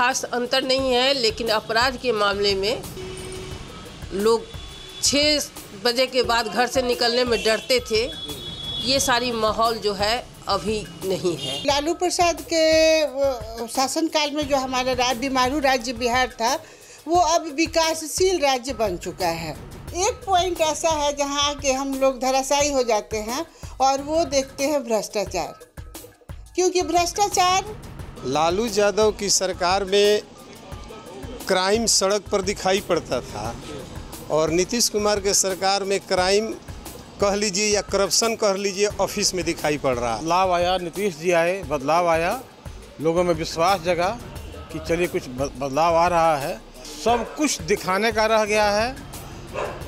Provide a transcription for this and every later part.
खास अंतर नहीं है, लेकिन अपराध के मामले में लोग 6 बजे के बाद घर से निकलने में डरते थे। ये सारी माहौल जो है अभी नहीं है। लालू प्रसाद के शासनकाल में जो हमारा बीमारू राज्य बिहार था, वो अब विकासशील राज्य बन चुका है। एक पॉइंट ऐसा है जहाँ के हम लोग धराशायी हो जाते हैं और वो देखते हैं भ्रष्टाचार, क्योंकि भ्रष्टाचार लालू यादव की सरकार में क्राइम सड़क पर दिखाई पड़ता था और नीतीश कुमार के सरकार में क्राइम कह लीजिए या करप्शन कह लीजिए ऑफिस में दिखाई पड़ रहा। बदलाव आया, नीतीश जी आए, बदलाव आया, लोगों में विश्वास जगा कि चलिए कुछ बदलाव आ रहा है। सब कुछ दिखाने का रह गया है,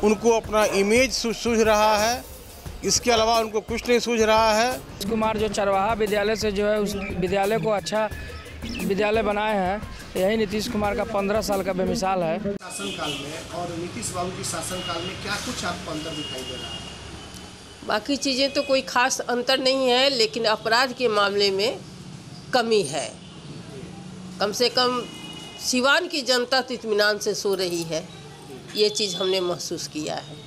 उनको अपना इमेज सूझ रहा है, इसके अलावा उनको कुछ नहीं सूझ रहा है। कुमार जो चरवाहा विद्यालय से जो है उस विद्यालय को अच्छा विद्यालय बनाए हैं, यही नीतीश कुमार का 15 साल का बेमिसाल है। शासनकाल में और नीतीश बाबू की शासनकाल में क्या कुछ आपको अंतर दिखाई दे रहा है? बाकी चीज़ें तो कोई खास अंतर नहीं है, लेकिन अपराध के मामले में कमी है। कम से कम सिवान की जनता तो इत्मीनान से सो रही है, ये चीज़ हमने महसूस किया है।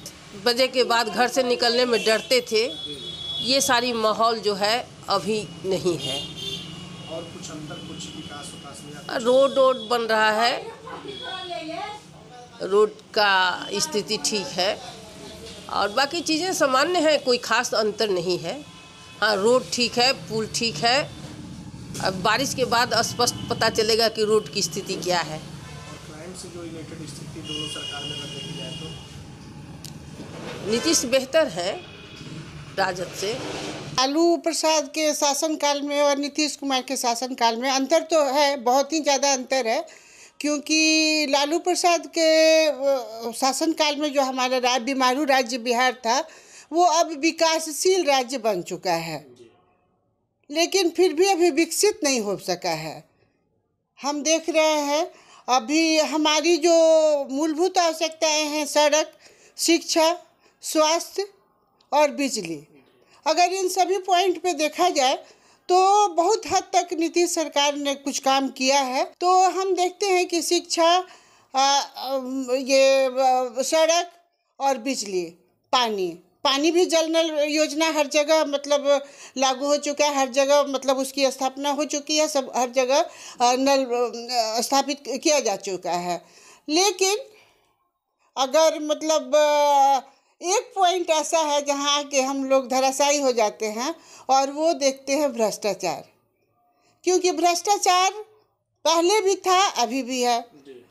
बजे के बाद घर से निकलने में डरते थे, ये सारी माहौल जो है अभी नहीं है। और कुछ अंतर, कुछ विकास में रोड बन रहा है, रोड का स्थिति ठीक है और बाकी चीज़ें सामान्य हैं, कोई खास अंतर नहीं है। हाँ, रोड ठीक है, पुल ठीक है। अब बारिश के बाद स्पष्ट पता चलेगा कि रोड की स्थिति क्या है। क्राइम से जो रिलेटेड स्थिति दोनों सरकार में अगर देखी जाए तो नीतीश बेहतर है राजद से। लालू प्रसाद के शासनकाल में और नीतीश कुमार के शासनकाल में अंतर तो है, बहुत ही ज़्यादा अंतर है, क्योंकि लालू प्रसाद के शासनकाल में जो हमारा बीमारू राज्य बिहार था, वो अब विकासशील राज्य बन चुका है, लेकिन फिर भी अभी विकसित नहीं हो सका है। हम देख रहे हैं अभी हमारी जो मूलभूत आवश्यकताएं हैं, सड़क, शिक्षा, स्वास्थ्य और बिजली, अगर इन सभी पॉइंट पे देखा जाए तो बहुत हद तक नीतीश सरकार ने कुछ काम किया है। तो हम देखते हैं कि शिक्षा, ये सड़क और बिजली, पानी भी जल नल योजना हर जगह मतलब लागू हो चुका है, हर जगह मतलब उसकी स्थापना हो चुकी है, सब हर जगह नल स्थापित किया जा चुका है। लेकिन अगर मतलब एक पॉइंट ऐसा है जहाँ के हम लोग धराशायी हो जाते हैं और वो देखते हैं भ्रष्टाचार, क्योंकि भ्रष्टाचार पहले भी था, अभी भी है।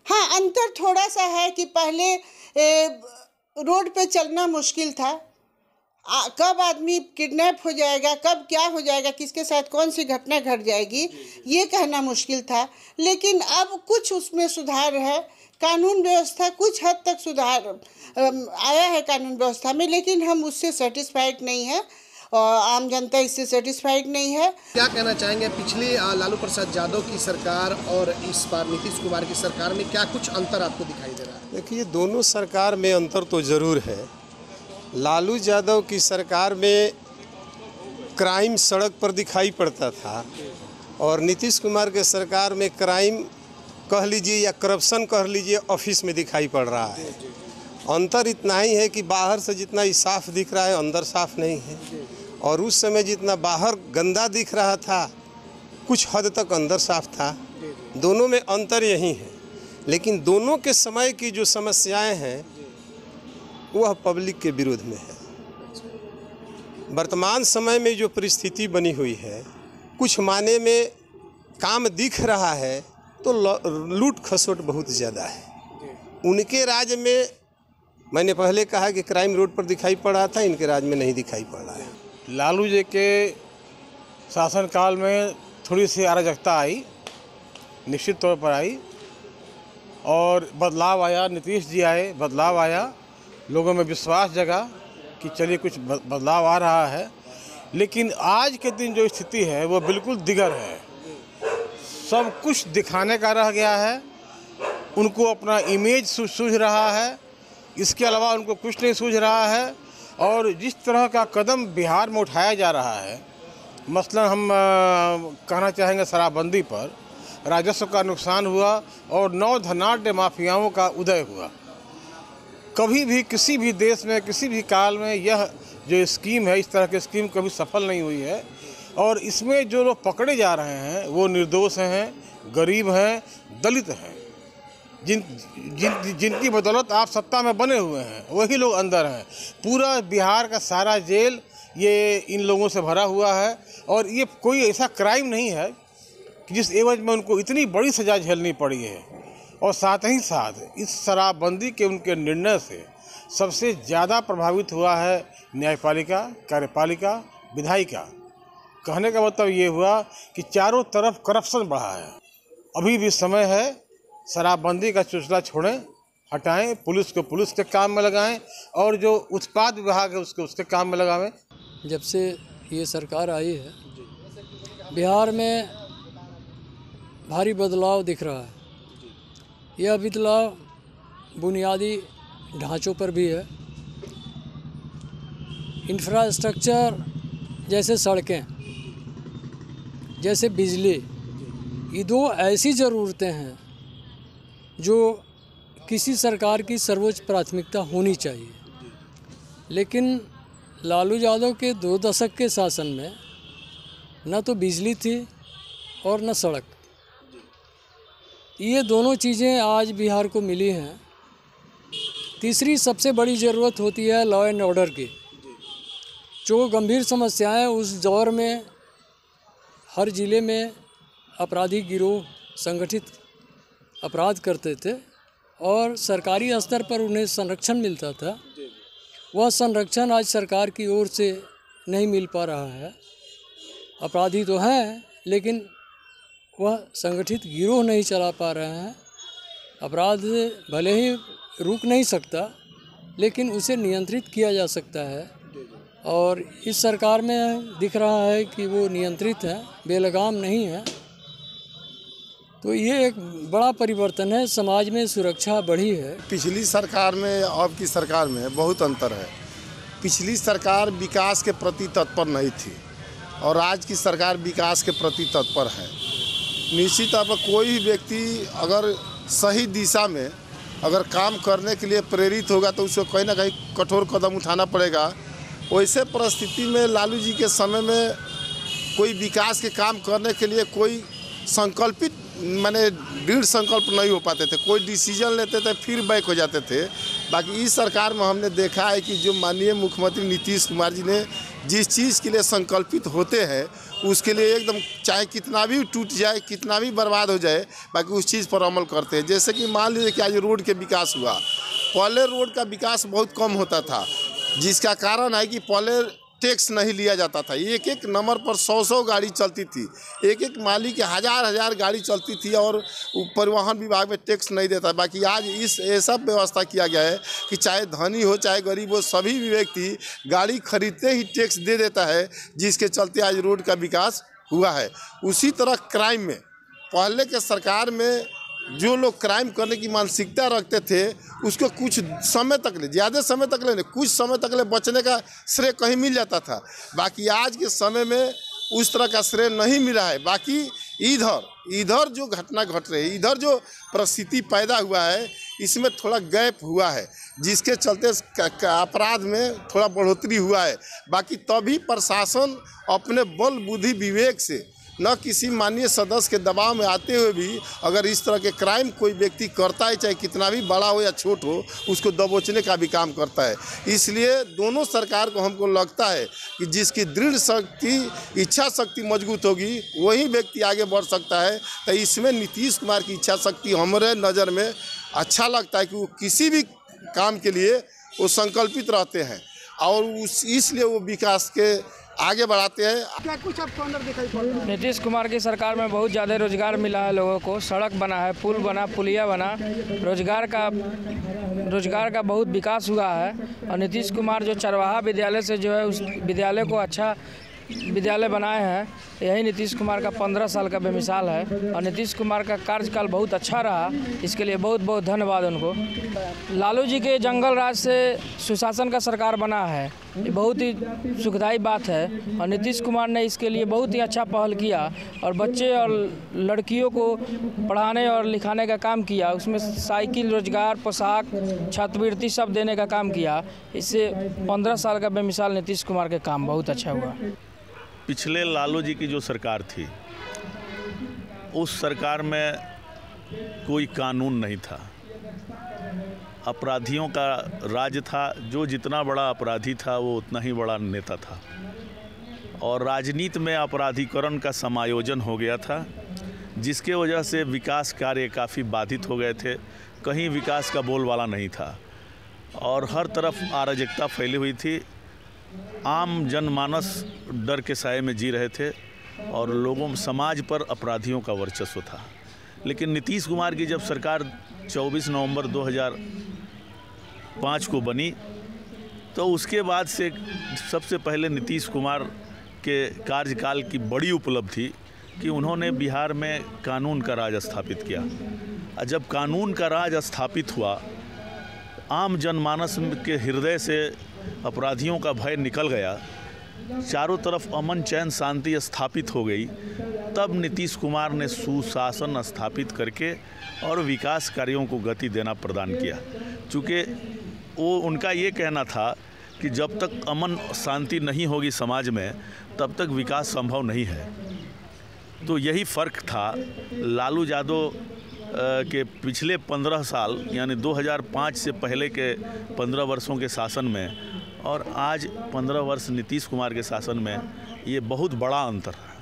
हाँ, अंतर थोड़ा सा है कि पहले रोड पे चलना मुश्किल था, कब आदमी किडनैप हो जाएगा, कब क्या हो जाएगा, किसके साथ कौन सी घटना घट जाएगी, ये कहना मुश्किल था। लेकिन अब कुछ उसमें सुधार है, कानून व्यवस्था कुछ हद तक सुधार आया है कानून व्यवस्था में, लेकिन हम उससे सेटिस्फाइड नहीं है और आम जनता इससे सेटिस्फाइड नहीं है। क्या कहना चाहेंगे, पिछली लालू प्रसाद यादव की सरकार और इस बार नीतीश कुमार की सरकार में क्या कुछ अंतर आपको दिखाई दे रहा है? देखिए, दोनों सरकार में अंतर तो ज़रूर है। लालू यादव की सरकार में क्राइम सड़क पर दिखाई पड़ता था और नीतीश कुमार के सरकार में क्राइम कह लीजिए या करप्शन कह लीजिए ऑफिस में दिखाई पड़ रहा है। अंतर इतना ही है कि बाहर से जितना साफ दिख रहा है, अंदर साफ नहीं है, और उस समय जितना बाहर गंदा दिख रहा था, कुछ हद तक अंदर साफ था। दोनों में अंतर यही है, लेकिन दोनों के समय की जो समस्याएं हैं वह पब्लिक के विरोध में है। वर्तमान समय में जो परिस्थिति बनी हुई है, कुछ माने में काम दिख रहा है तो लूट खसोट बहुत ज़्यादा है। उनके राज में मैंने पहले कहा कि क्राइम रोड पर दिखाई पड़ रहा था, इनके राज में नहीं दिखाई पड़ रहा है। लालू जी के शासनकाल में थोड़ी सी अराजकता आई, निश्चित तौर पर आई, और बदलाव आया, नीतीश जी आए, बदलाव आया, लोगों में विश्वास जगा कि चलिए कुछ बदलाव आ रहा है। लेकिन आज के दिन जो स्थिति है वो बिल्कुल दिगर है। सब कुछ दिखाने का रह गया है, उनको अपना इमेज सूझ रहा है, इसके अलावा उनको कुछ नहीं सूझ रहा है। और जिस तरह का कदम बिहार में उठाया जा रहा है, मसलन हम कहना चाहेंगे शराबबंदी पर, राजस्व का नुकसान हुआ और नौ धनाढ़ माफियाओं का उदय हुआ। कभी भी किसी भी देश में किसी भी काल में यह जो स्कीम है, इस तरह की स्कीम कभी सफल नहीं हुई है। और इसमें जो लोग पकड़े जा रहे हैं वो निर्दोष हैं, गरीब हैं, दलित हैं, जिनकी बदौलत आप सत्ता में बने हुए हैं, वही लोग अंदर हैं। पूरा बिहार का सारा जेल ये इन लोगों से भरा हुआ है और ये कोई ऐसा क्राइम नहीं है कि जिस एवज में उनको इतनी बड़ी सज़ा झेलनी पड़ी है। और साथ ही साथ इस शराबबंदी के उनके निर्णय से सबसे ज़्यादा प्रभावित हुआ है न्यायपालिका, कार्यपालिका, विधायिका। कहने का मतलब ये हुआ कि चारों तरफ करप्शन बढ़ा है। अभी भी समय है, शराबबंदी का चुचला छोड़ें, हटाएं, पुलिस को पुलिस के काम में लगाएं और जो उत्पाद विभाग है उसको उसके काम में लगावें। जब से ये सरकार आई है बिहार में भारी बदलाव दिख रहा है। यह बदलाव बुनियादी ढांचों पर भी है। इंफ्रास्ट्रक्चर जैसे सड़कें, जैसे बिजली, ये दो ऐसी ज़रूरतें हैं जो किसी सरकार की सर्वोच्च प्राथमिकता होनी चाहिए। लेकिन लालू यादव के 2 दशक के शासन में न तो बिजली थी और न सड़क। ये दोनों चीज़ें आज बिहार को मिली हैं। तीसरी सबसे बड़ी ज़रूरत होती है लॉ एंड ऑर्डर की। जो गंभीर समस्याएं उस दौर में हर ज़िले में अपराधी गिरोह संगठित अपराध करते थे और सरकारी स्तर पर उन्हें संरक्षण मिलता था, वह संरक्षण आज सरकार की ओर से नहीं मिल पा रहा है। अपराधी तो हैं लेकिन वह संगठित गिरोह नहीं चला पा रहे हैं। अपराध भले ही रुक नहीं सकता लेकिन उसे नियंत्रित किया जा सकता है और इस सरकार में दिख रहा है कि वो नियंत्रित है, बेलगाम नहीं है। तो ये एक बड़ा परिवर्तन है, समाज में सुरक्षा बढ़ी है। पिछली सरकार में अब की सरकार में बहुत अंतर है। पिछली सरकार विकास के प्रति तत्पर नहीं थी और आज की सरकार विकास के प्रति तत्पर है। निश्चित तौर पर कोई भी व्यक्ति अगर सही दिशा में अगर काम करने के लिए प्रेरित होगा तो उसको कहीं ना कहीं कठोर कदम उठाना पड़ेगा। वैसे परिस्थिति में लालू जी के समय में कोई विकास के काम करने के लिए कोई संकल्पित माने दृढ़ संकल्प नहीं हो पाते थे। कोई डिसीजन लेते थे फिर बैक हो जाते थे। बाकी इस सरकार में हमने देखा है कि जो माननीय मुख्यमंत्री नीतीश कुमार जी ने जिस चीज़ के लिए संकल्पित होते हैं उसके लिए एकदम चाहे कितना भी टूट जाए, कितना भी बर्बाद हो जाए, बाकी उस चीज़ पर अमल करते हैं। जैसे कि मान लीजिए कि आज रोड के विकास हुआ। पहले रोड का विकास बहुत कम होता था, जिसका कारण है कि पहले टैक्स नहीं लिया जाता था। एक एक नंबर पर 100 गाड़ी चलती थी, एक एक माली के हजार गाड़ी चलती थी और परिवहन विभाग में टैक्स नहीं देता। बाकी आज इस ऐसा व्यवस्था किया गया है कि चाहे धनी हो चाहे गरीब हो, सभी व्यक्ति गाड़ी खरीदते ही टैक्स दे देता है, जिसके चलते आज रोड का विकास हुआ है। उसी तरह क्राइम में पहले के सरकार में जो लोग क्राइम करने की मानसिकता रखते थे उसको कुछ समय तक ले, ज़्यादा समय तक ले, कुछ समय तक ले बचने का श्रेय कहीं मिल जाता था। बाकी आज के समय में उस तरह का श्रेय नहीं मिला है। बाकी इधर जो घटना घट रही है, इधर जो परिस्थिति पैदा हुआ है, इसमें थोड़ा गैप हुआ है, जिसके चलते अपराध में थोड़ा बढ़ोतरी हुआ है। बाकी तभी प्रशासन अपने बल बुद्धि विवेक से न किसी माननीय सदस्य के दबाव में आते हुए भी अगर इस तरह के क्राइम कोई व्यक्ति करता है, चाहे कितना भी बड़ा हो या छोट हो, उसको दबोचने का भी काम करता है। इसलिए दोनों सरकार को हमको लगता है कि जिसकी दृढ़ शक्ति, इच्छा शक्ति मजबूत होगी वही व्यक्ति आगे बढ़ सकता है। तो इसमें नीतीश कुमार की इच्छा शक्ति हमारे नज़र में अच्छा लगता है कि वो किसी भी काम के लिए वो संकल्पित रहते हैं और इसलिए वो विकास के आगे बढ़ाते हैं। क्या कुछ आपको अंदर दिखाई पड़ रहा है? नीतीश कुमार की सरकार में बहुत ज़्यादा रोजगार मिला है लोगों को। सड़क बना है, पुल बना, पुलिया बना, रोजगार का बहुत विकास हुआ है। और नीतीश कुमार जो चरवाहा विद्यालय से जो है उस विद्यालय को अच्छा विद्यालय बनाए हैं, यही नीतीश कुमार का 15 साल का बेमिसाल है और नीतीश कुमार का कार्यकाल बहुत अच्छा रहा। इसके लिए बहुत बहुत धन्यवाद उनको। लालू जी के जंगल राज से सुशासन का सरकार बना है, ये बहुत ही सुखदायी बात है और नीतीश कुमार ने इसके लिए बहुत ही अच्छा पहल किया और बच्चे और लड़कियों को पढ़ाने और लिखाने का काम किया। उसमें साइकिल, रोजगार, पोशाक, छात्रवृत्ति सब देने का काम किया। इससे 15 साल का बेमिसाल नीतीश कुमार के काम बहुत अच्छा हुआ। पिछले लालू जी की जो सरकार थी, उस सरकार में कोई कानून नहीं था, अपराधियों का राज था। जो जितना बड़ा अपराधी था वो उतना ही बड़ा नेता था और राजनीति में अपराधीकरण का समायोजन हो गया था, जिसके वजह से विकास कार्य काफ़ी बाधित हो गए थे। कहीं विकास का बोलबाला नहीं था और हर तरफ अराजकता फैली हुई थी। आम जनमानस डर के साए में जी रहे थे और समाज पर अपराधियों का वर्चस्व था। लेकिन नीतीश कुमार की जब सरकार 24 नवंबर 2005 को बनी तो उसके बाद से सबसे पहले नीतीश कुमार के कार्यकाल की बड़ी उपलब्धि कि उन्होंने बिहार में कानून का राज स्थापित किया। और जब कानून का राज स्थापित हुआ, आम जनमानस के हृदय से अपराधियों का भय निकल गया, चारों तरफ अमन, चैन, शांति स्थापित हो गई, तब नीतीश कुमार ने सुशासन स्थापित करके और विकास कार्यों को गति देना प्रदान किया। चूँकि वो उनका ये कहना था कि जब तक अमन शांति नहीं होगी समाज में, तब तक विकास संभव नहीं है। तो यही फ़र्क था लालू यादव के पिछले 15 साल यानी 2005 से पहले के 15 वर्षों के शासन में और आज 15 वर्ष नीतीश कुमार के शासन में, ये बहुत बड़ा अंतर है।